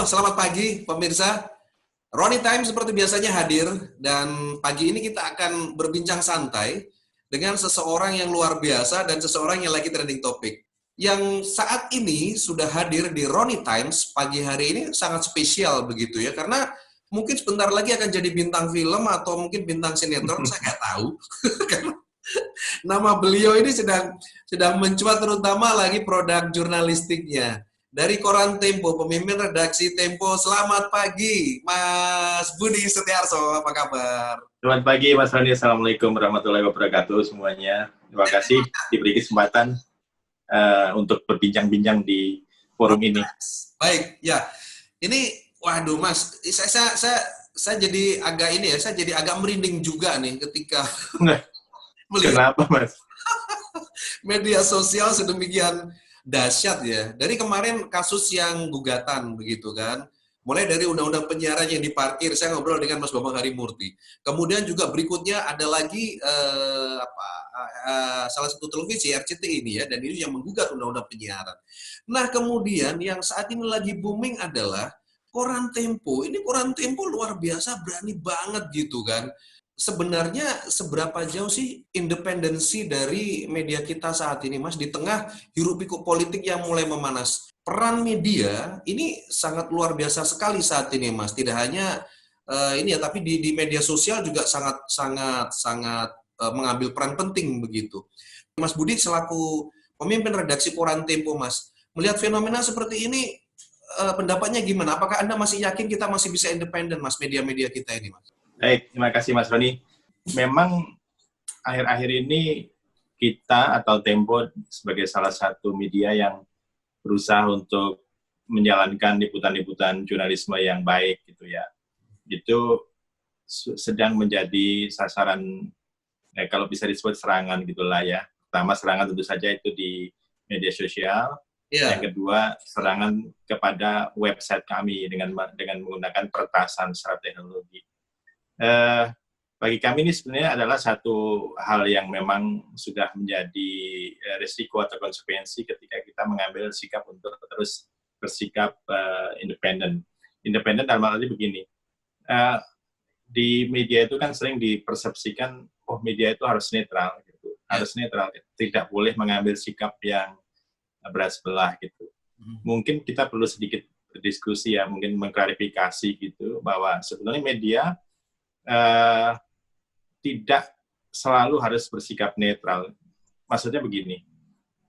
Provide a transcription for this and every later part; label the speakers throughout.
Speaker 1: Halo, selamat pagi pemirsa. Ronnie Time seperti biasanya hadir dan pagi ini kita akan berbincang santai dengan seseorang yang luar biasa dan seseorang yang lagi trending topik. Yang saat ini sudah hadir di Ronnie Times pagi hari ini sangat spesial begitu ya, karena mungkin sebentar lagi akan jadi bintang film atau mungkin bintang sinetron, saya nggak tahu. Karena nama beliau ini sedang mencuat terutama lagi produk jurnalistiknya. Dari Koran Tempo, pemimpin redaksi Tempo. Selamat pagi, Mas Budi Setiarso. Apa kabar?
Speaker 2: Selamat pagi, Mas Rani. Assalamualaikum warahmatullahi wabarakatuh semuanya. Terima kasih diberi kesempatan untuk berbincang-bincang di forum ini.
Speaker 1: Baik, ya. Ini, waduh, Mas, saya jadi agak ini ya, saya jadi agak merinding juga nih ketika melihat
Speaker 2: Kenapa, Mas?
Speaker 1: media sosial sedemikian dahsyat ya. Dari kemarin kasus yang gugatan begitu kan. Mulai dari undang-undang penyiaran yang diparkir, saya ngobrol dengan Mas Bambang Harimurti. Kemudian juga berikutnya ada lagi salah satu televisi RCTI ini ya, dan ini yang menggugat undang-undang penyiaran. Nah kemudian yang saat ini lagi booming adalah Koran Tempo. Ini Koran Tempo luar biasa, berani banget gitu kan. Sebenarnya seberapa jauh sih independensi dari media kita saat ini, Mas, di tengah hiruk-pikuk politik yang mulai memanas? Peran media ini sangat luar biasa sekali saat ini, Mas. Tidak hanya ini ya, tapi di media sosial juga sangat mengambil peran penting begitu. Mas Budi selaku pemimpin redaksi Koran Tempo, Mas, melihat fenomena seperti ini, pendapatnya gimana? Apakah Anda masih yakin kita masih bisa independen, Mas, media-media kita ini, Mas?
Speaker 2: Baik, terima kasih Mas Roni. Memang akhir-akhir ini kita atau Tempo sebagai salah satu media yang berusaha untuk menjalankan liputan-liputan jurnalisme yang baik gitu ya. Itu sedang menjadi sasaran, kalau bisa disebut serangan gitulah ya. Pertama serangan tentu saja itu di media sosial. Yeah. Yang kedua serangan kepada website kami dengan menggunakan peretasan secara teknologi. Bagi kami ini sebenarnya adalah satu hal yang memang sudah menjadi risiko atau konsekuensi ketika kita mengambil sikap untuk terus bersikap independen. Independen dalam arti begini, di media itu kan sering dipersepsikan, oh media itu harus netral, gitu. Harus netral, tidak boleh mengambil sikap yang berat sebelah gitu. Mungkin kita perlu sedikit berdiskusi ya, mungkin mengklarifikasi gitu bahwa sebenarnya media tidak selalu harus bersikap netral. Maksudnya begini,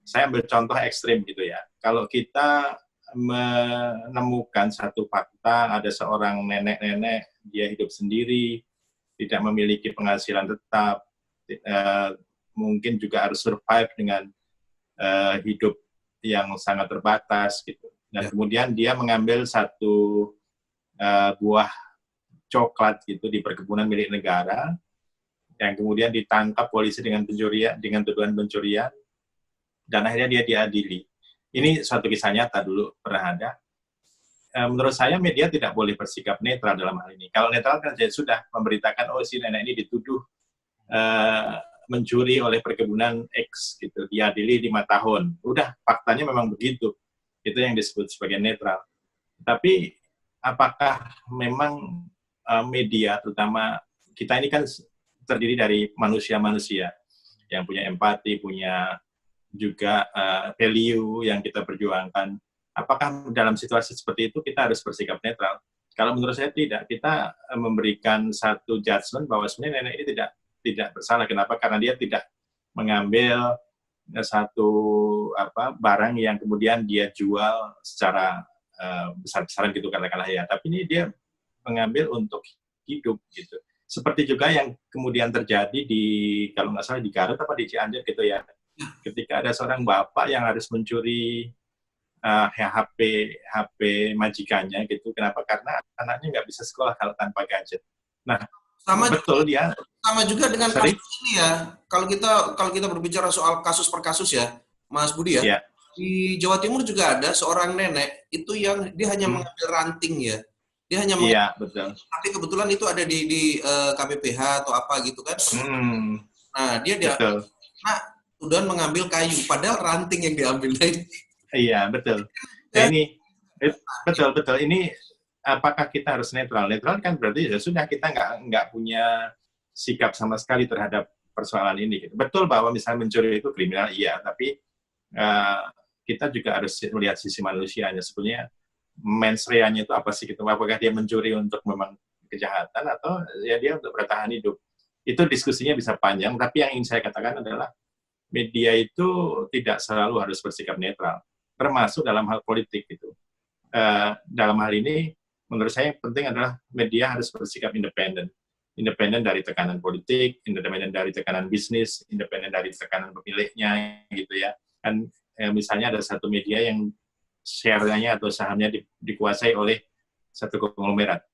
Speaker 2: saya ambil contoh ekstrim gitu ya. Kalau kita menemukan satu fakta, ada seorang nenek-nenek, dia hidup sendiri, tidak memiliki penghasilan tetap, mungkin juga harus survive dengan hidup yang sangat terbatas gitu. Dan kemudian dia mengambil satu buah coklat gitu di perkebunan milik negara, yang kemudian ditangkap polisi dengan tuduhan pencurian, dan akhirnya dia diadili. Ini suatu kisah nyata dulu pernah ada. Menurut saya media tidak boleh bersikap netral dalam hal ini. Kalau netral kan sudah memberitakan, oh si nenek ini dituduh mencuri oleh perkebunan X, gitu, diadili 5 tahun. Udah, faktanya memang begitu. Itu yang disebut sebagai netral. Tapi apakah memang media, terutama kita ini kan terdiri dari manusia-manusia yang punya empati, punya juga value yang kita perjuangkan. Apakah dalam situasi seperti itu kita harus bersikap netral? Kalau menurut saya tidak. Kita memberikan satu judgement bahwa sebenarnya nenek ini tidak bersalah. Kenapa? Karena dia tidak mengambil satu barang yang kemudian dia jual secara besar-besaran gitu katakanlah ya. Tapi ini dia mengambil untuk hidup gitu. Seperti juga yang kemudian terjadi di, kalau nggak salah di Garut apa di Cianjur gitu ya. Ketika ada seorang bapak yang harus mencuri HP majikannya gitu. Kenapa? Karena anaknya nggak bisa sekolah kalau tanpa gadget. Nah, betul dia.
Speaker 1: Sama juga dengan kasus ini ya. Kalau kita berbicara soal kasus per kasus ya, Mas Budi ya. Yeah. Di Jawa Timur juga ada seorang nenek itu yang dia hanya mengambil ranting ya. Dia hanya
Speaker 2: betul.
Speaker 1: Tapi kebetulan itu ada di KPPH atau apa gitu kan. Nah,
Speaker 2: betul.
Speaker 1: Nah, udah mengambil kayu padahal ranting yang diambil.
Speaker 2: Iya, betul. Nah, ini Betul, betul. Ini apakah kita harus netral? Netral kan berarti ya sudah kita nggak punya sikap sama sekali terhadap persoalan ini. Betul bahwa misalnya mencuri itu kriminal, iya, tapi uh, kita juga harus melihat sisi manusianya. Sebenarnya mens rea-nya itu apa sih? Gitu. Apakah dia mencuri untuk memang kejahatan atau ya dia untuk bertahan hidup? Itu diskusinya bisa panjang, tapi yang ingin saya katakan adalah media itu tidak selalu harus bersikap netral, termasuk dalam hal politik gitu. Dalam hal ini, menurut saya yang penting adalah media harus bersikap independen. Independen dari tekanan politik, independen dari tekanan bisnis, independen dari tekanan pemiliknya, gitu ya. Kan misalnya ada satu media yang share-nya atau sahamnya dikuasai oleh satu konglomerat.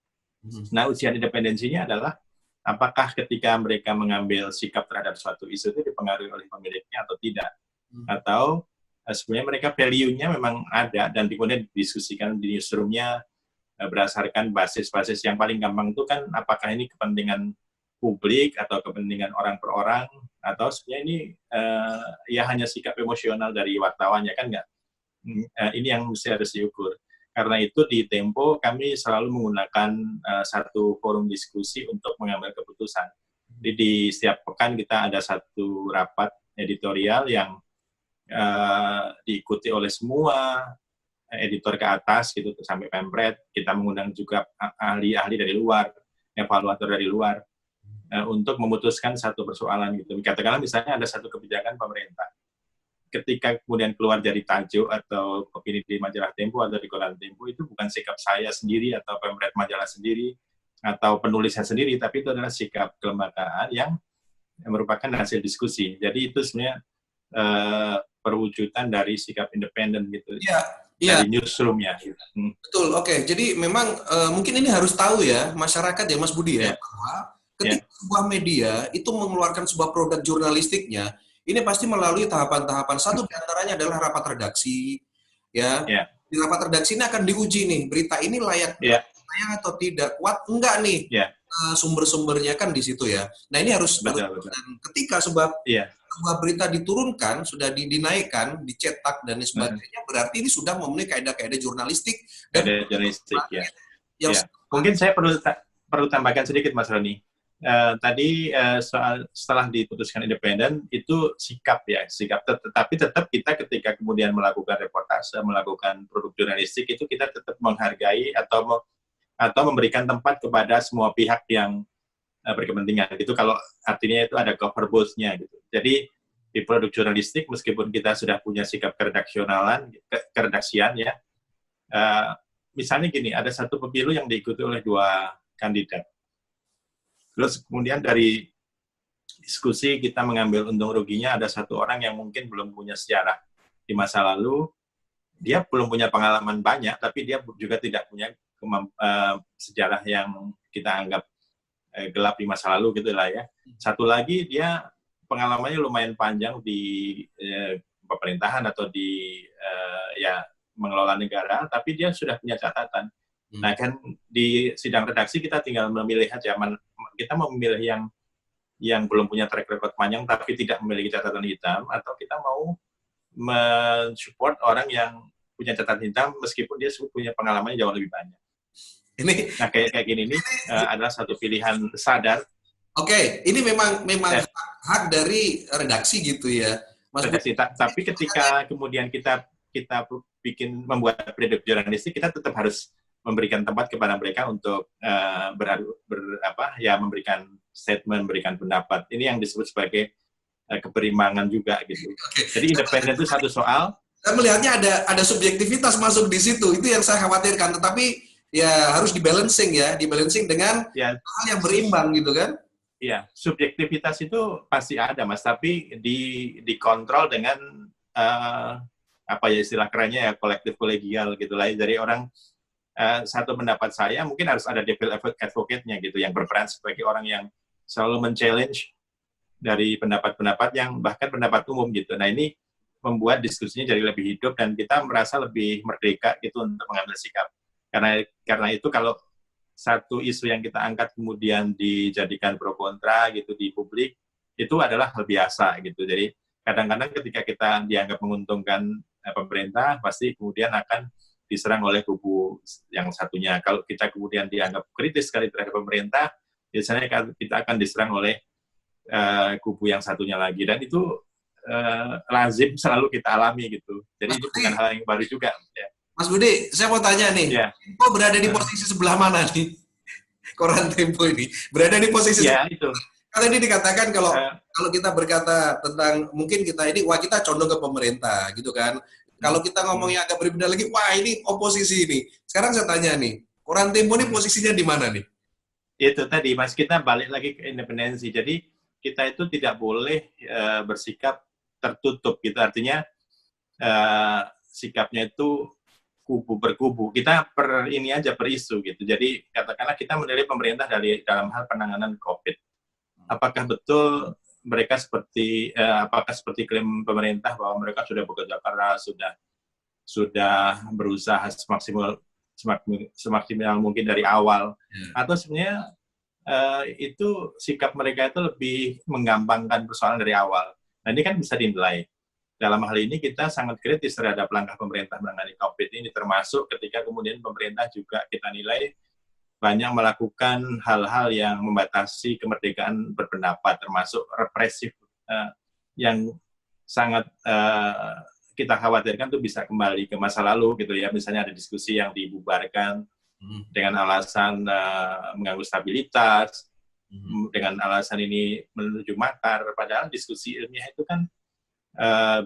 Speaker 2: Nah, ujian independensinya adalah apakah ketika mereka mengambil sikap terhadap suatu isu itu dipengaruhi oleh pemiliknya atau tidak. Atau sebenarnya mereka value-nya memang ada dan kemudian didiskusikan di newsroom-nya berdasarkan basis-basis yang paling gampang itu kan apakah ini kepentingan publik atau kepentingan orang per orang atau sebenarnya ini ya hanya sikap emosional dari wartawannya kan nggak. Ini yang mesti harus diukur. Karena itu di Tempo kami selalu menggunakan satu forum diskusi untuk mengambil keputusan. Jadi di setiap pekan kita ada satu rapat editorial yang diikuti oleh semua editor ke atas gitu sampai pempret. Kita mengundang juga ahli-ahli dari luar, evaluator dari luar untuk memutuskan satu persoalan gitu. Katakanlah misalnya ada satu kebijakan pemerintah. Ketika kemudian keluar dari tajuk atau opini di majalah Tempo atau di koran Tempo itu bukan sikap saya sendiri atau pemret majalah sendiri atau penulisnya sendiri, tapi itu adalah sikap kelembagaan yang merupakan hasil diskusi. Jadi itu sebenarnya perwujudan dari sikap independen gitu.
Speaker 1: Iya, iya.
Speaker 2: Dari newsroom-nya. Gitu.
Speaker 1: Betul, oke. Jadi memang mungkin ini harus tahu ya, masyarakat ya Mas Budi ya, bahwa ketika sebuah media itu mengeluarkan sebuah produk jurnalistiknya, ini pasti melalui tahapan-tahapan. Satu diantaranya adalah rapat redaksi, ya. Di rapat redaksi ini akan diuji nih, berita ini layak tayang atau tidak, kuat enggak nih sumber-sumbernya kan di situ ya. Nah ini harus dan ketika sebuah berita diturunkan, sudah dinaikkan, dicetak dan sebagainya, berarti ini sudah memenuhi kaidah-kaidah jurnalistik dan
Speaker 2: jurnalistik ya. Mungkin saya perlu tambahkan sedikit Mas Roni. Tadi soal setelah diputuskan independen itu sikap, tetapi tetap kita ketika kemudian melakukan reportase, melakukan produk jurnalistik itu kita tetap menghargai atau memberikan tempat kepada semua pihak yang berkepentingan. Itu kalau artinya itu ada cover both-nya gitu. Jadi di produk jurnalistik meskipun kita sudah punya sikap keredaksian ya. Misalnya gini, ada satu pemilu yang diikuti oleh 2 kandidat. Terus kemudian dari diskusi kita mengambil untung ruginya, ada satu orang yang mungkin belum punya sejarah di masa lalu, dia belum punya pengalaman banyak, tapi dia juga tidak punya sejarah yang kita anggap gelap di masa lalu gitu lah ya. Satu lagi dia pengalamannya lumayan panjang di pemerintahan atau di mengelola negara, tapi dia sudah punya catatan. Nah kan di sidang redaksi kita tinggal memilih aja, kita mau memilih yang belum punya track record panjang tapi tidak memiliki catatan hitam, atau kita mau mensupport orang yang punya catatan hitam meskipun dia punya pengalamannya jauh lebih banyak. Nah kayak gini ini adalah satu pilihan sadar.
Speaker 1: Oke, ini memang hak dari redaksi gitu ya, Mas.
Speaker 2: Redaksi. Tapi ketika kemudian kita membuat produk jurnalistik, kita tetap harus memberikan tempat kepada mereka untuk memberikan statement, memberikan pendapat. Ini yang disebut sebagai keberimbangan juga gitu. Jadi independen itu satu soal.
Speaker 1: Saya melihatnya ada subjektivitas masuk di situ. Itu yang saya khawatirkan. Tetapi ya harus dibalancing dengan hal yang berimbang gitu kan.
Speaker 2: Iya, subjektivitas itu pasti ada Mas, tapi dikontrol dengan istilah kerennya ya kolektif kolegial gitu lah. Dari orang satu pendapat saya mungkin harus ada devil advocate-nya gitu yang berperan sebagai orang yang selalu men-challenge dari pendapat-pendapat yang bahkan pendapat umum gitu. Nah ini membuat diskusinya jadi lebih hidup dan kita merasa lebih merdeka gitu untuk mengambil sikap. Karena itu kalau satu isu yang kita angkat kemudian dijadikan pro kontra gitu di publik, itu adalah hal biasa gitu. Jadi kadang-kadang ketika kita dianggap menguntungkan pemerintah, pasti kemudian akan diserang oleh kubu yang satunya. Kalau kita kemudian dianggap kritis sekali terhadap pemerintah, biasanya kita akan diserang oleh kubu yang satunya lagi. Dan itu lazim selalu kita alami gitu. Jadi
Speaker 1: Mas
Speaker 2: ini
Speaker 1: Budi,
Speaker 2: bukan hal yang baru juga. Ya.
Speaker 1: Mas Budi, saya mau tanya nih,
Speaker 2: Ya.
Speaker 1: Tempo berada di posisi sebelah mana nih? Koran Tempo ini berada di posisi
Speaker 2: Ya,
Speaker 1: sebelah.
Speaker 2: itu.
Speaker 1: Kalau ini dikatakan kalau
Speaker 2: Uh,
Speaker 1: kalau kita berkata tentang mungkin kita ini wah kita condong ke pemerintah gitu kan. Kalau kita ngomongnya agak berbeda lagi, wah ini oposisi ini. Sekarang saya tanya nih, Koran Tempo ini posisinya di mana nih?
Speaker 2: Itu tadi, Mas, kita balik lagi ke independensi. Jadi kita itu tidak boleh bersikap tertutup gitu. Artinya sikapnya itu kubu berkubu. Kita per isu gitu. Jadi katakanlah kita menilai pemerintah dalam hal penanganan COVID. Apakah betul mereka apakah seperti klaim pemerintah bahwa mereka sudah bekerja keras, sudah berusaha semaksimal mungkin dari awal, atau sebenarnya itu sikap mereka itu lebih menggampangkan persoalan dari awal. Nah, ini kan bisa dinilai. Dalam hal ini kita sangat kritis terhadap langkah pemerintah menangani COVID ini, termasuk ketika kemudian pemerintah juga kita nilai banyak melakukan hal-hal yang membatasi kemerdekaan berpendapat, termasuk represif yang sangat kita khawatirkan itu bisa kembali ke masa lalu gitu ya. Misalnya ada diskusi yang dibubarkan dengan alasan mengganggu stabilitas, dengan alasan ini menuju makar, padahal diskusi ilmiah itu kan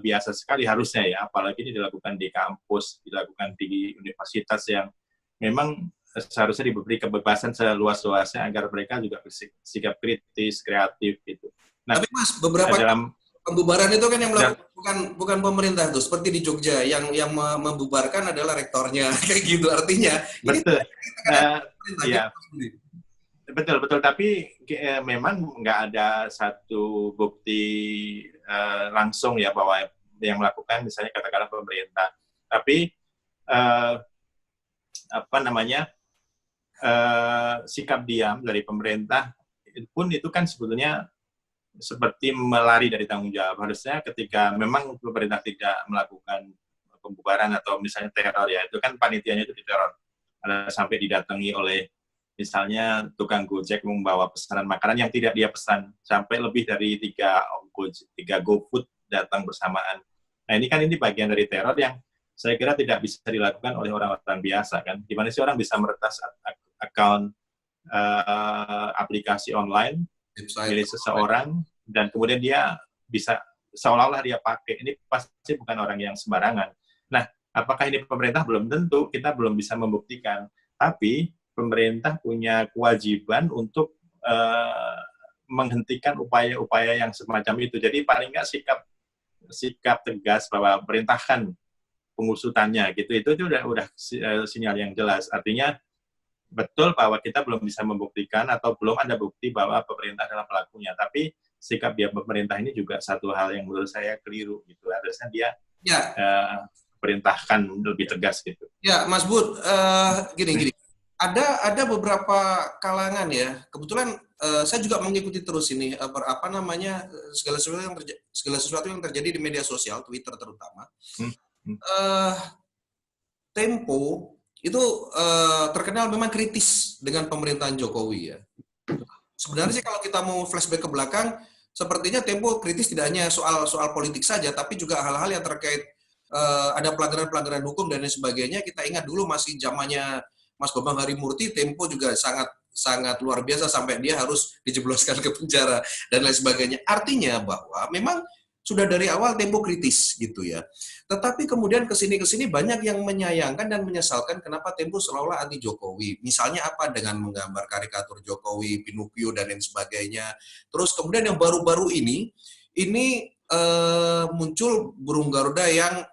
Speaker 2: biasa sekali harusnya ya, apalagi ini dilakukan di kampus, dilakukan di universitas yang memang seharusnya diberi kebebasan seluas-luasnya agar mereka juga bersikap kritis, kreatif gitu. Nah,
Speaker 1: tapi Mas, beberapa
Speaker 2: dalam
Speaker 1: pembubaran itu kan yang melakukan bukan pemerintah tuh, seperti di Jogja yang membubarkan adalah rektornya kayak gitu. Artinya
Speaker 2: betul,
Speaker 1: ini
Speaker 2: ya. Betul, tapi memang nggak ada satu bukti langsung ya bahwa yang melakukan misalnya katakanlah pemerintah. Tapi sikap diam dari pemerintah pun itu kan sebetulnya seperti melari dari tanggung jawab. Harusnya ketika memang pemerintah tidak melakukan pembubaran atau misalnya teror ya, itu kan panitianya itu diteror. Ada sampai didatangi oleh misalnya tukang Gojek membawa pesanan makanan yang tidak dia pesan, sampai lebih dari 3 GoFood datang bersamaan. Nah ini bagian dari teror yang saya kira tidak bisa dilakukan oleh orang-orang biasa kan. Gimana sih orang bisa meretas akun aplikasi online milik seseorang dan kemudian dia bisa seolah-olah dia pakai. Ini pasti bukan orang yang sembarangan. Nah, apakah ini pemerintah? Belum tentu, kita belum bisa membuktikan. Tapi pemerintah punya kewajiban untuk menghentikan upaya-upaya yang semacam itu. Jadi paling nggak sikap tegas bahwa perintahkan pengusutannya gitu. Itu udah sinyal yang jelas. Artinya betul bahwa kita belum bisa membuktikan atau belum ada bukti bahwa pemerintah adalah pelakunya. Tapi sikap dia pemerintah ini juga satu hal yang menurut saya keliru gitu. Harusnya dia perintahkan lebih tegas gitu.
Speaker 1: Ya, Mas Bud, gini. Ada beberapa kalangan ya. Kebetulan saya juga mengikuti terus ini segala sesuatu yang terjadi di media sosial, Twitter terutama. Tempo itu terkenal memang kritis dengan pemerintahan Jokowi ya. Sebenarnya sih kalau kita mau flashback ke belakang, sepertinya Tempo kritis tidak hanya soal politik saja, tapi juga hal-hal yang terkait ada pelanggaran-pelanggaran hukum dan lain sebagainya. Kita ingat dulu masih zamannya Mas Bambang Harimurti, Tempo juga sangat luar biasa sampai dia harus dijebloskan ke penjara dan lain sebagainya. Artinya bahwa memang sudah dari awal Tempo kritis gitu ya. Tetapi kemudian kesini banyak yang menyayangkan dan menyesalkan kenapa Tempo seolah-olah anti Jokowi. Misalnya apa dengan menggambar karikatur Jokowi, Pinocchio dan lain sebagainya. Terus kemudian yang baru-baru ini muncul burung Garuda yang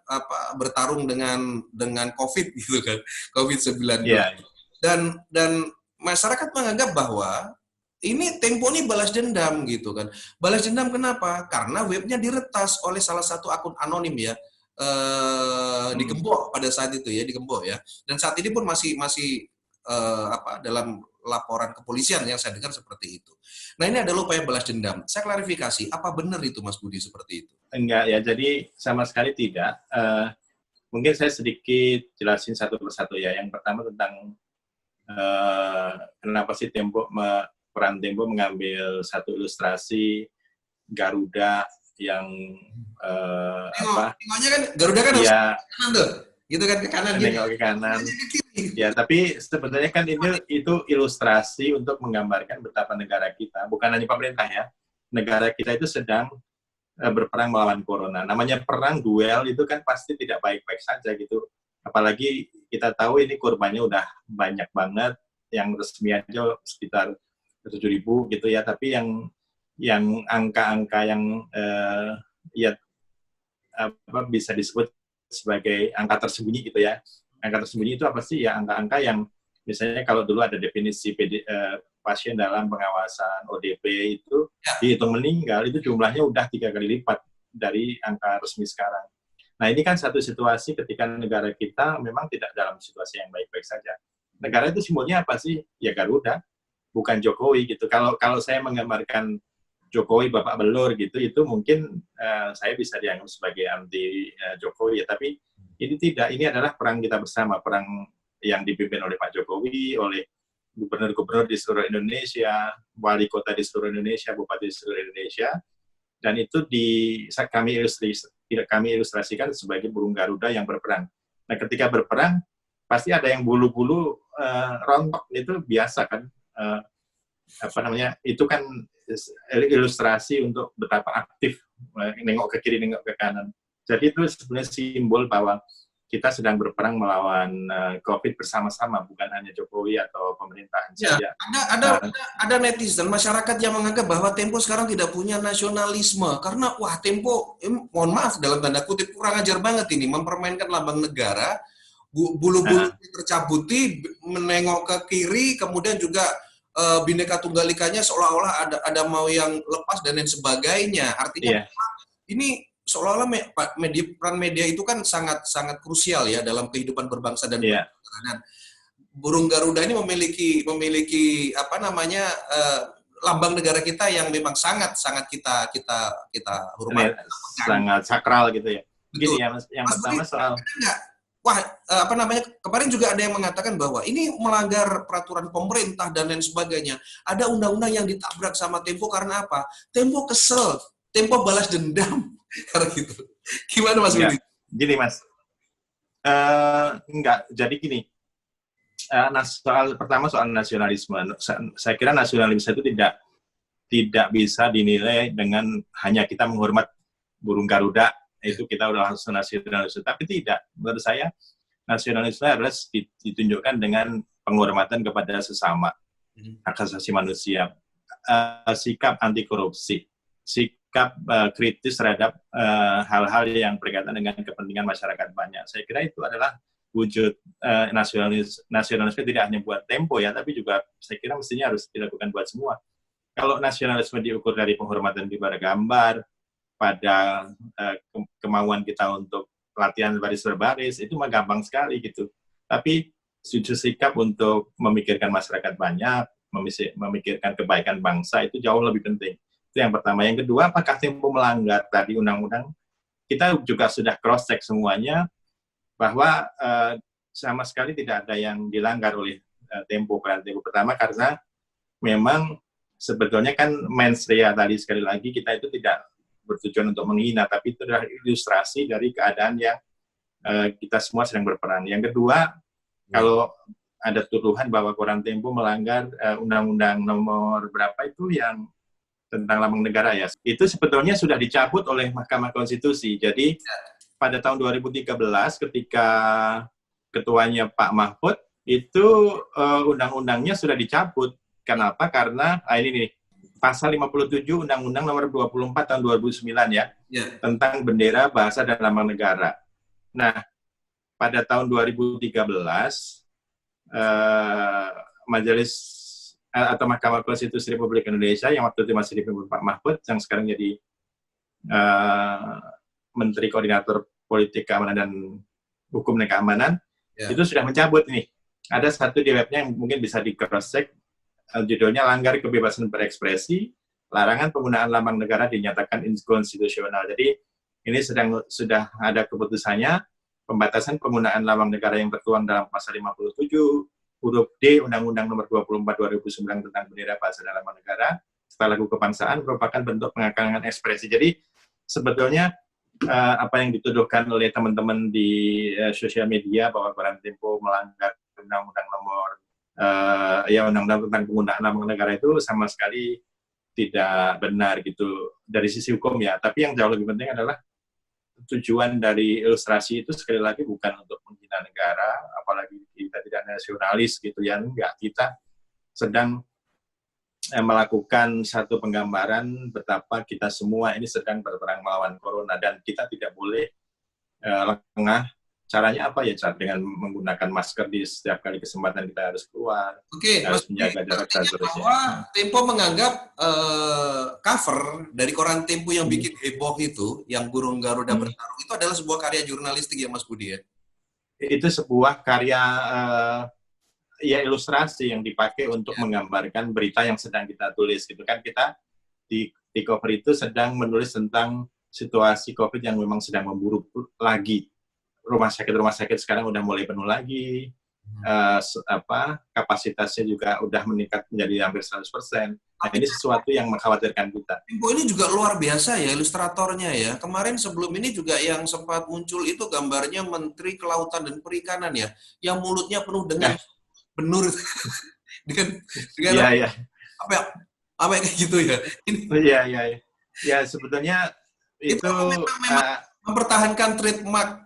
Speaker 1: bertarung dengan COVID gitu kan, COVID-19.
Speaker 2: Yeah.
Speaker 1: Dan masyarakat menganggap bahwa ini Tempo ini balas dendam gitu kan. Balas dendam kenapa? Karena webnya diretas oleh salah satu akun anonim ya. Digembok pada saat itu ya, digembok ya. Dan saat ini pun masih dalam laporan kepolisian yang saya dengar seperti itu. Nah ini adalah upaya balas dendam. Saya klarifikasi, apa benar itu Mas Budi seperti itu?
Speaker 2: Enggak ya, jadi sama sekali tidak. Mungkin saya sedikit jelasin satu persatu ya. Yang pertama tentang kenapa sih peran Tempo mengambil satu ilustrasi Garuda yang
Speaker 1: Tengoknya kan Garuda kan harus
Speaker 2: ya,
Speaker 1: ke kanan tuh, gitu kan, ke kanan gitu.
Speaker 2: nengok ke kanan.
Speaker 1: Tengoknya ke kiri.
Speaker 2: Ya, tapi sebenarnya kan itu ilustrasi untuk menggambarkan betapa negara kita, bukan hanya pemerintah ya, negara kita itu sedang berperang melawan corona. Namanya perang, duel, itu kan pasti tidak baik-baik saja gitu. Apalagi kita tahu ini korbannya udah banyak banget, yang resmi aja sekitar 7.000 gitu ya, tapi yang angka-angka yang ya bisa disebut sebagai angka tersembunyi gitu ya. Angka tersembunyi itu apa sih? Ya angka-angka yang misalnya kalau dulu ada definisi pasien dalam pengawasan ODP itu dihitung meninggal, itu jumlahnya udah 3 kali lipat dari angka resmi sekarang. Nah ini kan satu situasi ketika negara kita memang tidak dalam situasi yang baik-baik saja. Negara itu simbolnya apa sih? Ya Garuda, bukan Jokowi gitu. Kalau saya menggambarkan Jokowi Bapak Belur gitu, itu mungkin saya bisa dianggap sebagai anti Jokowi ya, tapi ini tidak, ini adalah perang kita bersama, perang yang dipimpin oleh Pak Jokowi, oleh gubernur-gubernur di seluruh Indonesia, wali kota di seluruh Indonesia, bupati di seluruh Indonesia, dan itu kami ilustrasikan sebagai burung Garuda yang berperang. Nah, ketika berperang, pasti ada yang bulu-bulu rontok, itu biasa kan, itu kan ilustrasi untuk betapa aktif nengok ke kiri, nengok ke kanan. Jadi itu sebenarnya simbol bahwa kita sedang berperang melawan COVID bersama-sama, bukan hanya Jokowi atau pemerintahan saja.
Speaker 1: Ada netizen masyarakat yang menganggap bahwa Tempo sekarang tidak punya nasionalisme karena wah Tempo, mohon maaf dalam tanda kutip kurang ajar banget ini mempermainkan lambang negara, bulu-bulu tercabuti, menengok ke kiri, kemudian juga Bhinneka Tunggal Ikanya seolah-olah ada mau yang lepas dan lain sebagainya. Artinya ini seolah-olah peran media itu kan sangat krusial ya dalam kehidupan berbangsa dan bernegara. Burung Garuda ini memiliki lambang negara kita yang memang sangat kita hormati,
Speaker 2: sangat sakral gitu ya.
Speaker 1: Betul.
Speaker 2: Gini ya Mas, yang pertama soal
Speaker 1: kemarin juga ada yang mengatakan bahwa ini melanggar peraturan pemerintah dan lain sebagainya. Ada undang-undang yang ditabrak sama Tempo karena apa? Tempo kesel, Tempo balas dendam karena gitu. Gimana Mas Budi?
Speaker 2: Gini Mas, jadi gini. Pertama soal nasionalisme. Saya kira nasionalisme itu tidak bisa dinilai dengan hanya kita menghormat burung Garuda, itu kita udah langsung nasionalisme. Tapi tidak. Menurut saya, nasionalisme harus ditunjukkan dengan penghormatan kepada sesama, hak asasi manusia, sikap anti korupsi, sikap kritis terhadap hal-hal yang berkaitan dengan kepentingan masyarakat banyak. Saya kira itu adalah wujud nasionalisme tidak hanya buat Tempo ya, tapi juga saya kira mestinya harus dilakukan buat semua. Kalau nasionalisme diukur dari penghormatan kepada gambar, pada kemauan kita untuk latihan baris berbaris, itu mah gampang sekali gitu. Tapi wujud sikap untuk memikirkan masyarakat banyak, memikirkan kebaikan bangsa, itu jauh lebih penting. Itu yang pertama. Yang kedua, apakah Tempo melanggar tadi undang-undang? Kita juga sudah cross-check semuanya, bahwa sama sekali tidak ada yang dilanggar oleh Tempo. Pertama karena memang sebetulnya kan mens rea tadi, sekali lagi kita itu tidak bertujuan untuk menghina, tapi itu adalah ilustrasi dari keadaan yang kita semua sedang berperang. Yang kedua, kalau ada tuduhan bahwa koran Tempo melanggar undang-undang nomor berapa itu yang tentang lambang negara ya, itu sebetulnya sudah dicabut oleh Mahkamah Konstitusi. Jadi pada tahun 2013 ketika ketuanya Pak Mahfud, itu undang-undangnya sudah dicabut. Kenapa? Karena ini nih, pasal 57 Undang-Undang nomor 24 tahun 2009 ya, tentang bendera, bahasa, dan lambang negara. Nah, pada tahun 2013, Majelis atau Mahkamah Konstitusi Republik Indonesia, yang waktu itu masih dipimpin Pak Mahfud, yang sekarang jadi Menteri Koordinator Politik Keamanan dan Hukum dan Keamanan, itu sudah mencabut nih. Ada satu di webnya yang mungkin bisa di cross-check, judulnya Langgar Kebebasan Berekspresi, Larangan Penggunaan Lambang Negara Dinyatakan Inkonstitusional. Jadi ini sudah ada keputusannya pembatasan penggunaan lambang negara yang tertuang dalam pasal 57 huruf D Undang-Undang Nomor 24 2009 tentang bendera, bahasa dan lambang negara serta lagu kebangsaan merupakan bentuk pengakalangan ekspresi. Jadi sebetulnya apa yang dituduhkan oleh teman-teman di sosial media bahwa Koran Tempo melanggar Undang-Undang Nomor Undang-Undang tentang penggunaan lambang negara itu sama sekali tidak benar gitu dari sisi hukum ya. Tapi yang jauh lebih penting adalah tujuan dari ilustrasi itu sekali lagi bukan untuk menghina negara, apalagi kita tidak nasionalis gitu ya, enggak. Kita sedang melakukan satu penggambaran betapa kita semua ini sedang berperang melawan corona dan kita tidak boleh lengah. Caranya apa ya? Dengan menggunakan masker di setiap kali kesempatan kita harus keluar,
Speaker 1: Oke,
Speaker 2: harus
Speaker 1: Mas
Speaker 2: menjaga jarak dan seterusnya.
Speaker 1: bahwa Tempo menganggap cover dari koran Tempo yang bikin heboh itu, yang burung Garuda bertarung, itu adalah sebuah karya jurnalistik ya Mas Budi ya?
Speaker 2: Itu sebuah karya ya ilustrasi yang dipakai untuk menggambarkan berita yang sedang kita tulis gitu kan. Kita di cover itu sedang menulis tentang situasi COVID yang memang sedang memburuk lagi. Rumah sakit sekarang udah mulai penuh lagi, kapasitasnya juga udah meningkat menjadi hampir 100%. Nah, ini sesuatu yang mengkhawatirkan kita.
Speaker 1: Tempo ini juga luar biasa ya ilustratornya ya. Kemarin sebelum ini juga yang sempat muncul itu gambarnya Menteri Kelautan dan Perikanan ya, yang mulutnya penuh dengan benur dengan
Speaker 2: ya.
Speaker 1: apa kayak gitu ya.
Speaker 2: Ya sebetulnya itu
Speaker 1: memang mempertahankan trademark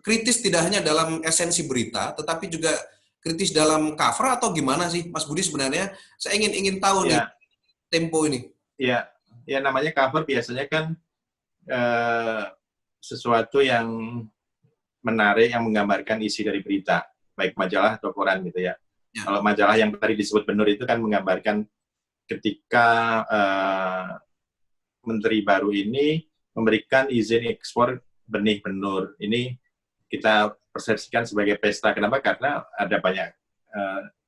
Speaker 1: kritis tidak hanya dalam esensi berita, tetapi juga kritis dalam cover atau gimana sih, Mas Budi sebenarnya? Saya ingin tahu nih Tempo ini.
Speaker 2: Ya namanya cover biasanya kan sesuatu yang menarik, yang menggambarkan isi dari berita, baik majalah atau koran gitu ya. Kalau majalah yang tadi disebut benur itu kan menggambarkan ketika menteri baru ini memberikan izin ekspor benih benur. Ini kita persepsikan sebagai pesta. Kenapa? Karena ada banyak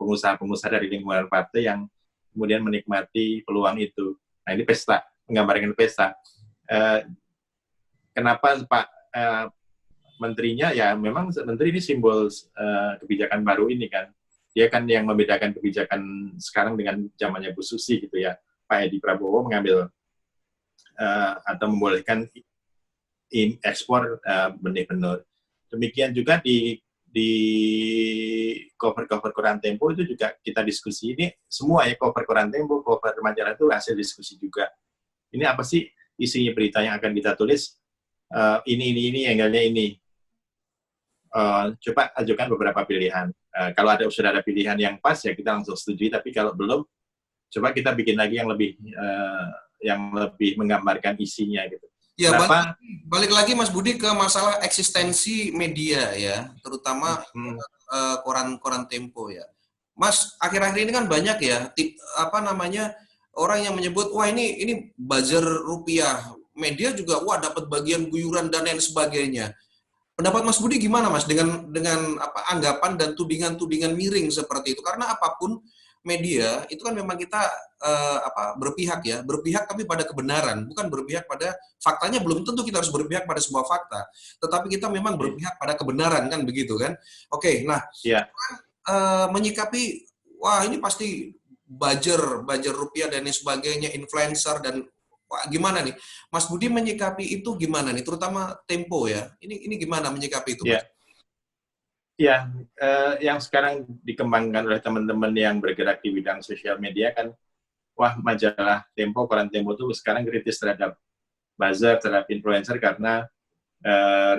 Speaker 2: pengusaha-pengusaha dari lingkungan partai yang kemudian menikmati peluang itu. Nah, ini pesta, menggambarkan pesta. Kenapa Pak menterinya? Ya, memang menteri ini simbol kebijakan baru ini kan. Dia kan yang membedakan kebijakan sekarang dengan zamannya Bu Susi gitu ya. Pak Edi Prabowo mengambil atau membolehkan ekspor benih benur. Demikian juga di cover koran Tempo itu juga kita diskusi. Ini semua ya, cover koran Tempo, cover majalah itu hasil diskusi juga. Ini apa sih isinya berita yang akan kita tulis? Ini, angle-nya ini. Coba ajukan beberapa pilihan. Kalau sudah ada pilihan yang pas ya kita langsung setujui. Tapi kalau belum, coba kita bikin lagi yang lebih menggambarkan isinya gitu.
Speaker 1: Ya, balik lagi Mas Budi ke masalah eksistensi media ya, terutama koran Tempo ya. Mas, akhir-akhir ini kan banyak ya orang yang menyebut wah ini buzzer rupiah. Media juga wah dapat bagian guyuran dan lain sebagainya. Pendapat Mas Budi gimana Mas dengan anggapan dan tudingan-tudingan miring seperti itu? Karena apapun media itu kan memang kita berpihak tapi pada kebenaran, bukan berpihak pada faktanya. Belum tentu kita harus berpihak pada sebuah fakta, tetapi kita memang berpihak pada kebenaran kan begitu kan. Oke, nah menyikapi wah ini pasti buzzer rupiah dan lain sebagainya, influencer dan wah gimana nih Mas Budi menyikapi itu gimana nih, terutama Tempo ya, ini gimana menyikapi itu Mas?
Speaker 2: Ya, yang sekarang dikembangkan oleh teman-teman yang bergerak di bidang sosial media kan, wah majalah Tempo, koran Tempo itu sekarang kritis terhadap buzzer, terhadap influencer karena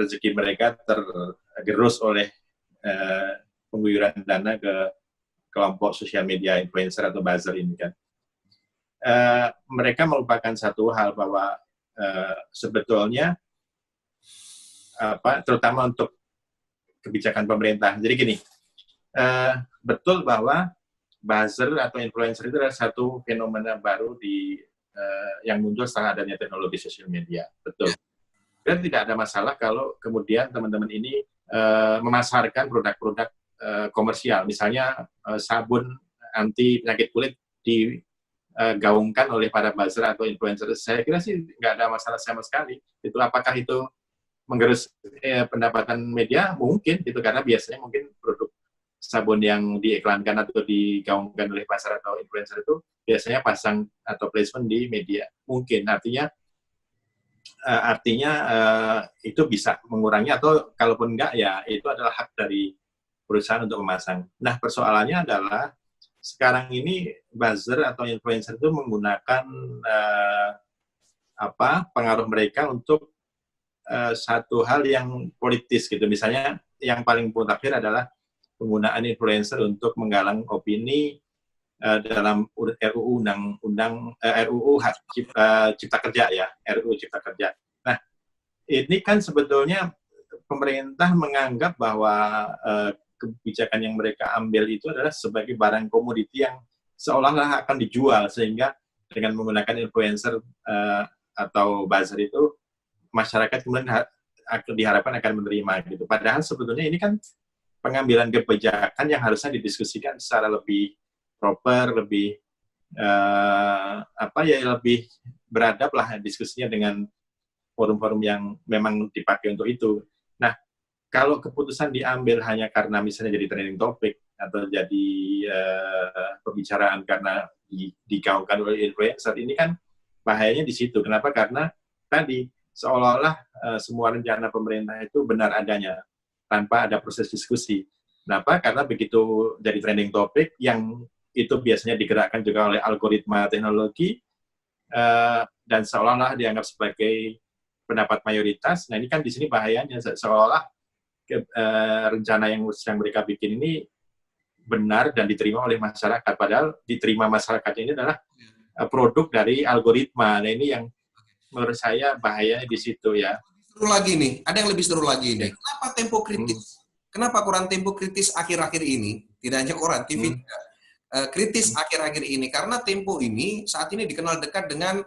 Speaker 2: rezeki mereka tergerus oleh pengguyuran dana ke kelompok sosial media influencer atau buzzer ini kan. Mereka melupakan satu hal bahwa sebetulnya terutama untuk kebijakan pemerintah. Jadi gini, betul bahwa buzzer atau influencer itu adalah satu fenomena baru yang muncul setelah adanya teknologi sosial media. Betul. Dan tidak ada masalah kalau kemudian teman-teman ini memasarkan produk-produk komersial. Misalnya sabun anti penyakit kulit digaungkan oleh para buzzer atau influencer. Saya kira sih nggak ada masalah sama sekali. Apakah itu menggerus pendapatan media mungkin gitu, karena biasanya mungkin produk sabun yang diiklankan atau digaungkan oleh pasar atau influencer itu biasanya pasang atau placement di media, mungkin itu bisa mengurangi, atau kalaupun enggak ya itu adalah hak dari perusahaan untuk memasang. Nah, persoalannya adalah sekarang ini buzzer atau influencer itu menggunakan pengaruh mereka untuk satu hal yang politis gitu. Misalnya yang paling mutakhir adalah penggunaan influencer untuk menggalang opini dalam RUU Cipta Kerja ya, RUU Cipta Kerja. Nah, ini kan sebetulnya pemerintah menganggap bahwa kebijakan yang mereka ambil itu adalah sebagai barang komoditi yang seolah-olah akan dijual, sehingga dengan menggunakan influencer atau buzzer itu masyarakat kemudian diharapkan akan menerima gitu. Padahal sebetulnya ini kan pengambilan kebijakan yang harusnya didiskusikan secara lebih proper, lebih lebih beradab lah diskusinya dengan forum-forum yang memang dipakai untuk itu. Nah, kalau keputusan diambil hanya karena misalnya jadi trending topic atau jadi pembicaraan karena digaungkan oleh influencer, ini kan bahayanya di situ. Kenapa? Karena tadi seolah-olah semua rencana pemerintah itu benar adanya tanpa ada proses diskusi. Kenapa? Karena begitu jadi trending topic yang itu biasanya digerakkan juga oleh algoritma teknologi dan seolah-olah dianggap sebagai pendapat mayoritas. Nah, ini kan di sini bahayanya, seolah-olah rencana yang mereka bikin ini benar dan diterima oleh masyarakat, padahal diterima masyarakat ini adalah produk dari algoritma. Nah, ini yang menurut saya bahayanya di situ ya.
Speaker 1: Seru lagi nih, ada yang lebih seru lagi nih.
Speaker 2: Ya.
Speaker 1: Kenapa Tempo kritis? Kenapa koran Tempo kritis akhir-akhir ini? Tidak hanya koran, TV juga. Kritis akhir-akhir ini karena Tempo ini saat ini dikenal dekat dengan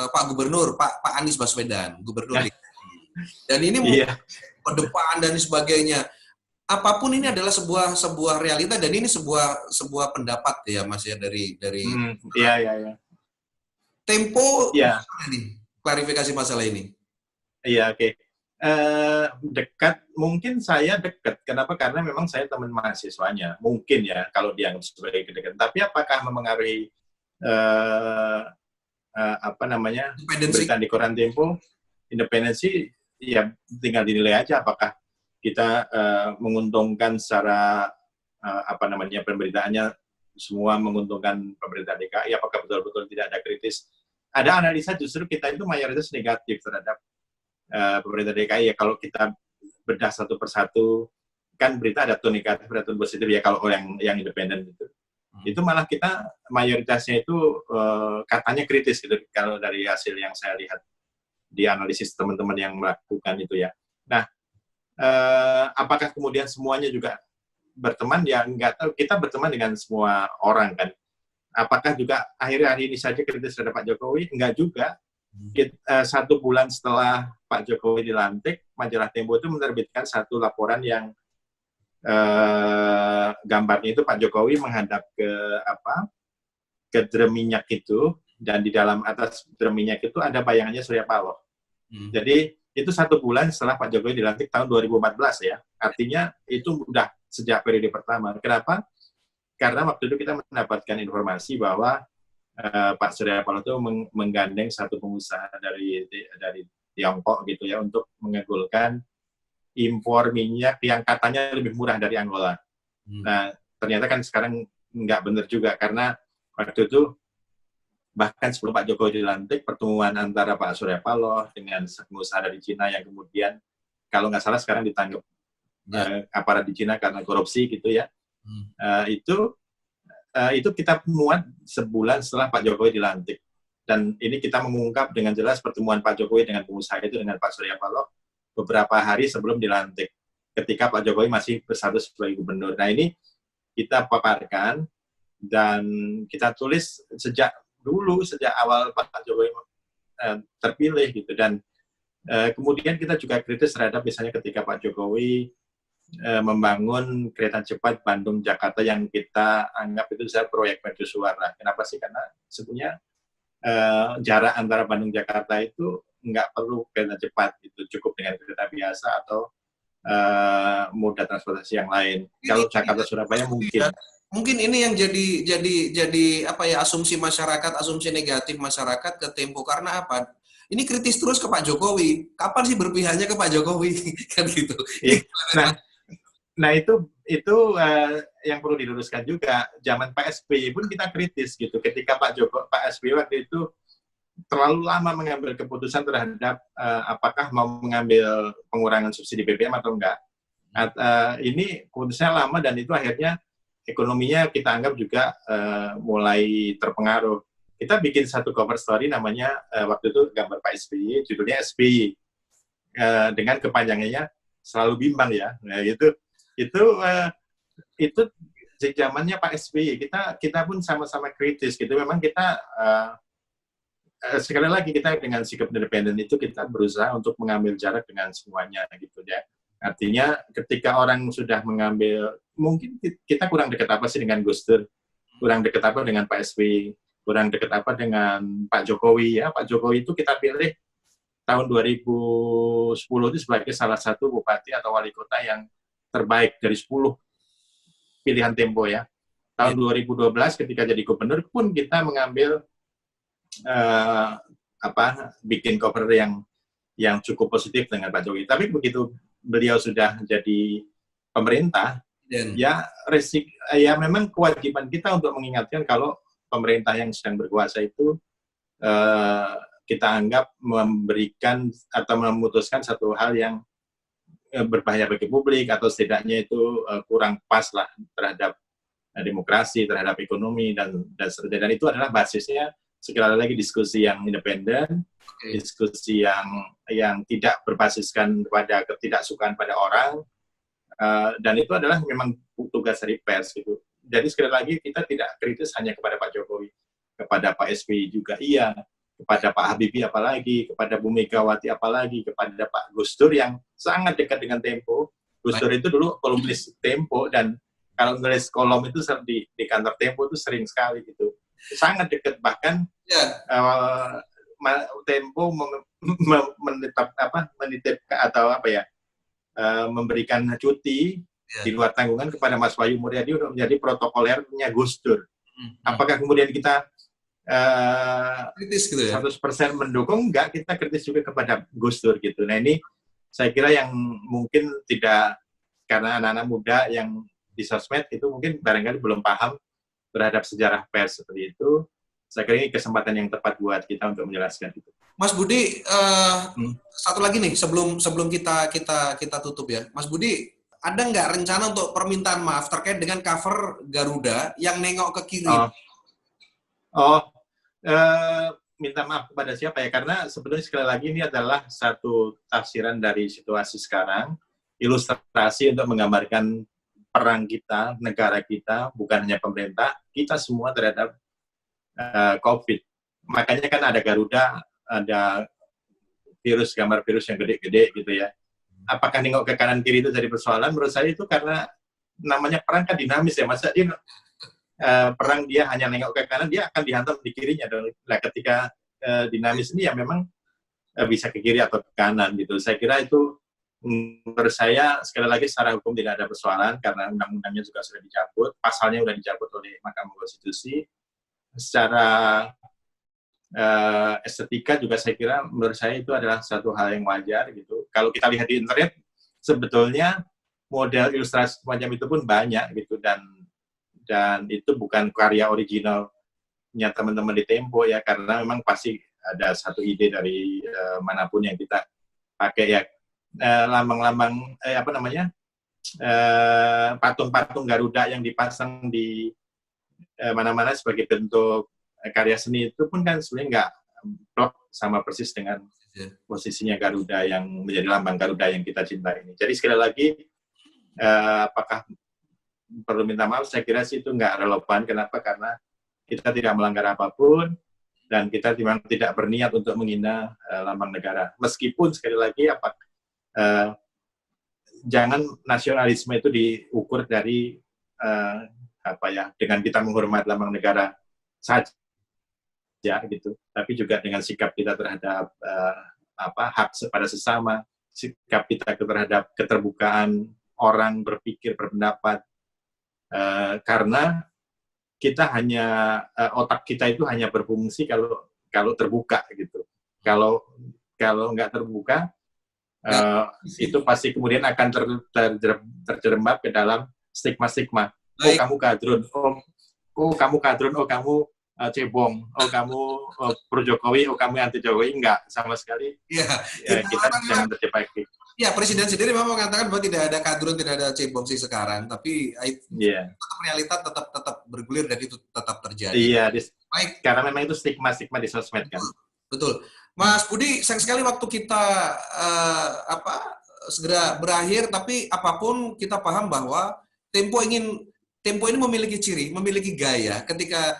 Speaker 1: Pak Gubernur, Pak Anies Baswedan, Gubernur. Dan ini ke depan dan sebagainya. Apapun ini adalah sebuah realita dan ini sebuah pendapat ya Mas ya dari Tempo ini klarifikasi masalah ini.
Speaker 2: Iya, oke. Dekat, mungkin saya dekat. Kenapa? Karena memang saya teman mahasiswanya. Mungkin ya, kalau dianggap sebagai kedekatan. Tapi apakah memengaruhi berita di koran Tempo? Independensi, ya tinggal dinilai aja apakah kita menguntungkan secara pemberitaannya semua menguntungkan pemerintah DKI, apakah betul-betul tidak ada kritis. Ada analisa justru kita itu mayoritas negatif terhadap pemerintah DKI ya. Kalau kita bedah satu persatu, kan berita ada tone negatif, ada tone positif ya. Kalau yang independen itu malah kita mayoritasnya itu katanya kritis gitu. Kalau dari hasil yang saya lihat di analisis teman-teman yang melakukan itu ya. Nah, apakah kemudian semuanya juga berteman? Ya nggak tahu. Kita berteman dengan semua orang kan. Apakah juga akhir-akhir ini saja kritis terhadap Pak Jokowi? Enggak juga. 1 bulan setelah Pak Jokowi dilantik, majalah Tempo itu menerbitkan satu laporan yang gambarnya itu Pak Jokowi menghadap ke drum minyak itu, dan di dalam atas drum minyak itu ada bayangannya Surya Paloh. Jadi itu 1 bulan setelah Pak Jokowi dilantik tahun 2014 ya. Artinya itu udah sejak periode pertama. Kenapa? Karena waktu itu kita mendapatkan informasi bahwa Pak Surya Paloh itu menggandeng satu pengusaha dari Tiongkok gitu ya untuk mengabulkan impor minyak yang katanya lebih murah dari Angola. Nah, ternyata kan sekarang nggak benar juga, karena waktu itu bahkan sebelum Pak Jokowi dilantik, pertemuan antara Pak Surya Paloh dengan pengusaha dari Cina yang kemudian kalau nggak salah sekarang ditangkap aparat di Cina karena korupsi gitu ya. Itu kita muat sebulan setelah Pak Jokowi dilantik. Dan ini kita mengungkap dengan jelas pertemuan Pak Jokowi dengan pengusaha itu dengan Pak Surya Paloh beberapa hari sebelum dilantik, ketika Pak Jokowi masih berstatus sebagai gubernur. Nah, ini kita paparkan dan kita tulis sejak awal Pak Jokowi terpilih gitu. Dan kemudian kita juga kritis terhadap misalnya ketika Pak Jokowi membangun kereta cepat Bandung-Jakarta yang kita anggap itu proyek mercusuar. Kenapa sih? Karena sebenarnya jarak antara Bandung-Jakarta itu nggak perlu kereta cepat, gitu, cukup dengan kereta biasa atau moda transportasi yang lain.
Speaker 1: Ini
Speaker 2: Kalau Jakarta Surabaya
Speaker 1: ya,
Speaker 2: mungkin.
Speaker 1: mungkin ini yang jadi apa ya, asumsi masyarakat, asumsi negatif masyarakat ke Tempo karena apa? Ini kritis terus ke Pak Jokowi. Kapan sih berpihaknya ke Pak Jokowi? Kan gitu. Ini
Speaker 2: Ya. Nah, nah yang perlu diluruskan juga. Zaman Pak SBY pun kita kritis gitu. Ketika Pak SBY waktu itu terlalu lama mengambil keputusan terhadap apakah mau mengambil pengurangan subsidi BBM atau enggak. Ini keputusannya lama dan itu akhirnya ekonominya kita anggap juga mulai terpengaruh. Kita bikin satu cover story namanya waktu itu gambar Pak SBY, judulnya SBY dengan kepanjangannya selalu bimbang ya. Nah, itu zamannya Pak SBY. Kita pun sama-sama kritis gitu. Memang kita sekali lagi kita dengan sikap independen itu kita berusaha untuk mengambil jarak dengan semuanya gitu ya. Artinya ketika orang sudah mengambil, mungkin kita kurang dekat apa sih dengan Gus Dur, kurang dekat apa dengan Pak SBY, kurang dekat apa dengan Pak Jokowi ya. Pak Jokowi itu kita pilih tahun 2010 itu sebagai salah satu bupati atau wali kota yang terbaik dari 10 pilihan Tempo ya. Tahun 2012 ketika jadi gubernur pun kita mengambil bikin cover yang cukup positif dengan Pak Jokowi. Tapi begitu beliau sudah jadi pemerintah, ya memang kewajiban kita untuk mengingatkan kalau pemerintah yang sedang berkuasa itu kita anggap memberikan atau memutuskan satu hal yang berbahaya bagi publik atau setidaknya itu kurang pas lah terhadap demokrasi, terhadap ekonomi dan seterusnya. Dan itu adalah basisnya sekali lagi diskusi yang independen, diskusi yang tidak berbasiskan pada ketidaksukaan pada orang, dan itu adalah memang tugas dari pers gitu. Jadi sekali lagi kita tidak kritis hanya kepada Pak Jokowi, kepada Pak SBY juga iya, kepada Pak Habibie apalagi, kepada Bu Megawati apalagi, kepada Pak Gus Dur yang sangat dekat dengan Tempo. Gus Dur itu dulu kolumnis Tempo dan kalau nulis kolom itu di kantor Tempo itu sering sekali gitu. Sangat dekat, bahkan Tempo menitip atau memberikan cuti di luar tanggungan kepada Mas Wahyu Muryadi untuk menjadi protokolernya Gus Dur. Apakah kemudian kita kritis gitu ya? 100% mendukung? Enggak, kita kritis juga kepada Gus Dur gitu. Nah ini saya kira yang mungkin tidak, karena anak-anak muda yang di sosmed itu mungkin barangkali belum paham terhadap sejarah pers seperti itu. Saya kira ini kesempatan yang tepat buat kita untuk menjelaskan itu.
Speaker 1: Mas Budi, satu lagi nih sebelum kita tutup ya, Mas Budi, ada nggak rencana untuk permintaan maaf terkait dengan cover Garuda yang nengok ke kiri?
Speaker 2: Minta maaf kepada siapa ya? Karena sebetulnya sekali lagi ini adalah satu tafsiran dari situasi sekarang, ilustrasi untuk menggambarkan perang kita, negara kita, bukan hanya pemerintah, kita semua terhadap COVID. Makanya kan ada Garuda, ada gambar virus yang gede-gede gitu ya. Apakah nengok ke kanan kiri itu jadi persoalan? Menurut saya itu karena namanya perang kan dinamis ya. Masa dia perang dia hanya nengok ke kanan, dia akan dihantam di kirinya. Nah, ketika dinamis ini ya memang bisa ke kiri atau ke kanan gitu. Saya kira itu menurut saya sekali lagi secara hukum tidak ada persoalan karena undang-undangnya juga sudah dicabut, pasalnya sudah dicabut oleh Mahkamah Konstitusi. Secara estetika juga saya kira menurut saya itu adalah satu hal yang wajar gitu. Kalau kita lihat di internet sebetulnya model ilustrasi semacam itu pun banyak gitu dan itu bukan karya originalnya teman-teman di Tempo ya, karena memang pasti ada satu ide dari manapun yang kita pakai ya. Lambang-lambang patung-patung Garuda yang dipasang di mana-mana sebagai bentuk karya seni itu pun kan sebenarnya nggak plot sama persis dengan posisinya Garuda yang menjadi lambang Garuda yang kita cintai ini. Jadi sekali lagi apakah perlu minta maaf? Saya kira sih itu nggak relevan. Kenapa? Karena kita tidak melanggar apapun dan kita memang tidak berniat untuk menghina lambang negara. Meskipun sekali lagi jangan nasionalisme itu diukur dari dengan kita menghormati lambang negara saja gitu, tapi juga dengan sikap kita terhadap hak pada sesama, sikap kita terhadap keterbukaan orang berpikir, berpendapat, karena kita otak kita itu hanya berfungsi kalau terbuka gitu. Kalau nggak terbuka, itu pasti kemudian akan terjerembab ke dalam stigma-stigma. Oh kamu kadrun, oh kamu kadrun, oh kamu cebong, oh kamu pro Jokowi, oh kamu anti Jokowi. Enggak, sama sekali. Kita jangan terjebak.
Speaker 1: Ya, Presiden sendiri memang mengatakan bahwa tidak ada kadrun, tidak ada cebong sih sekarang, tapi tetap realita tetap bergulir dan itu tetap terjadi.
Speaker 2: Iya,
Speaker 1: baik.
Speaker 2: Karena memang itu stigma di sosmed kan.
Speaker 1: Betul. Mas Budi, sayang sekali waktu kita segera berakhir, tapi apapun kita paham bahwa Tempo ini memiliki ciri, memiliki gaya. Ketika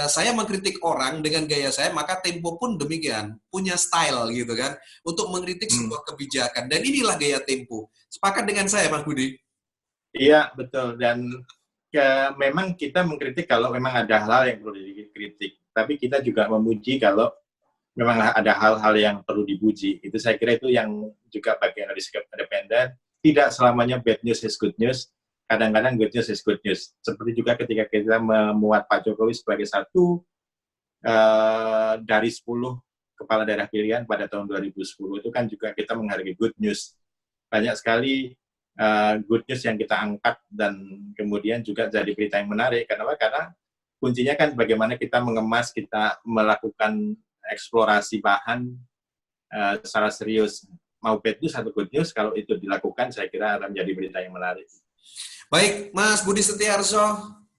Speaker 1: saya mengkritik orang dengan gaya saya, maka Tempo pun demikian, punya style gitu kan, untuk mengkritik sebuah kebijakan. Dan inilah gaya Tempo. Sepakat dengan saya, Mas Budi?
Speaker 2: Iya, betul. Dan memang kita mengkritik kalau memang ada hal yang perlu dikritik. Tapi kita juga memuji kalau memang ada hal-hal yang perlu dipuji. Itu saya kira itu yang juga bagian dari sikap independen. Tidak selamanya bad news is good news. Kadang-kadang good news is good news. Seperti juga ketika kita memuat Pak Jokowi sebagai satu dari 10 kepala daerah pilihan pada tahun 2010, itu kan juga kita menghargai good news. Banyak sekali good news yang kita angkat dan kemudian juga jadi berita yang menarik. Kenapa? Karena kuncinya kan bagaimana kita mengemas, kita melakukan eksplorasi bahan secara serius. Mau bad news atau good news, kalau itu dilakukan, saya kira akan menjadi berita yang menarik.
Speaker 1: Baik, Mas Budi Setiarso,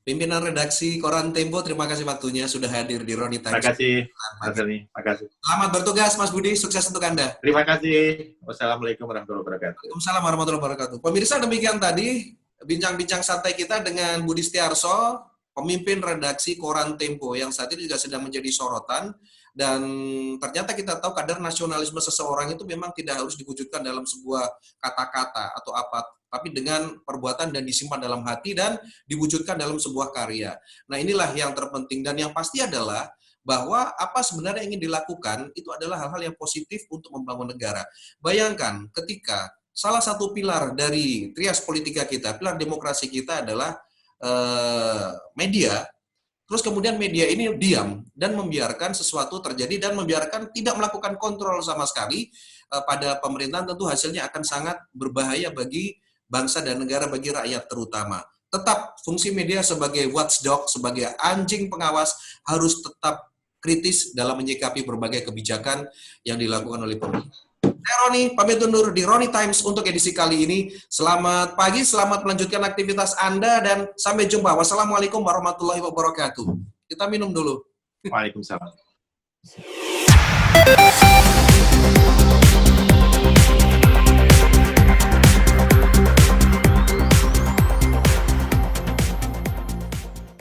Speaker 1: pimpinan redaksi Koran Tempo, terima kasih waktunya sudah hadir di Roni Times.
Speaker 2: Terima kasih, Mas Roni. Terima kasih.
Speaker 1: Selamat bertugas, Mas Budi. Sukses untuk Anda.
Speaker 2: Terima kasih. Wassalamualaikum warahmatullahi wabarakatuh.
Speaker 1: Waalaikumsalam warahmatullahi wabarakatuh. Pemirsa, demikian tadi bincang-bincang santai kita dengan Budi Setiarso, pemimpin redaksi Koran Tempo, yang saat ini juga sedang menjadi sorotan. Dan ternyata kita tahu kadar nasionalisme seseorang itu memang tidak harus diwujudkan dalam sebuah kata-kata atau apa, tapi dengan perbuatan dan disimpan dalam hati dan diwujudkan dalam sebuah karya. Nah, inilah yang terpenting, dan yang pasti adalah bahwa apa sebenarnya yang ingin dilakukan itu adalah hal-hal yang positif untuk membangun negara. Bayangkan ketika salah satu pilar dari trias politika kita, pilar demokrasi kita adalah media. Terus kemudian media ini diam dan membiarkan sesuatu terjadi dan membiarkan tidak melakukan kontrol sama sekali pada pemerintahan, tentu hasilnya akan sangat berbahaya bagi bangsa dan negara, bagi rakyat terutama. Tetap fungsi media sebagai watchdog, sebagai anjing pengawas harus tetap kritis dalam menyikapi berbagai kebijakan yang dilakukan oleh pemerintah. Saya Roni, pamit undur di Roni Times untuk edisi kali ini. Selamat pagi, selamat melanjutkan aktivitas Anda, dan sampai jumpa. Wassalamualaikum warahmatullahi wabarakatuh. Kita minum dulu.
Speaker 2: Waalaikumsalam.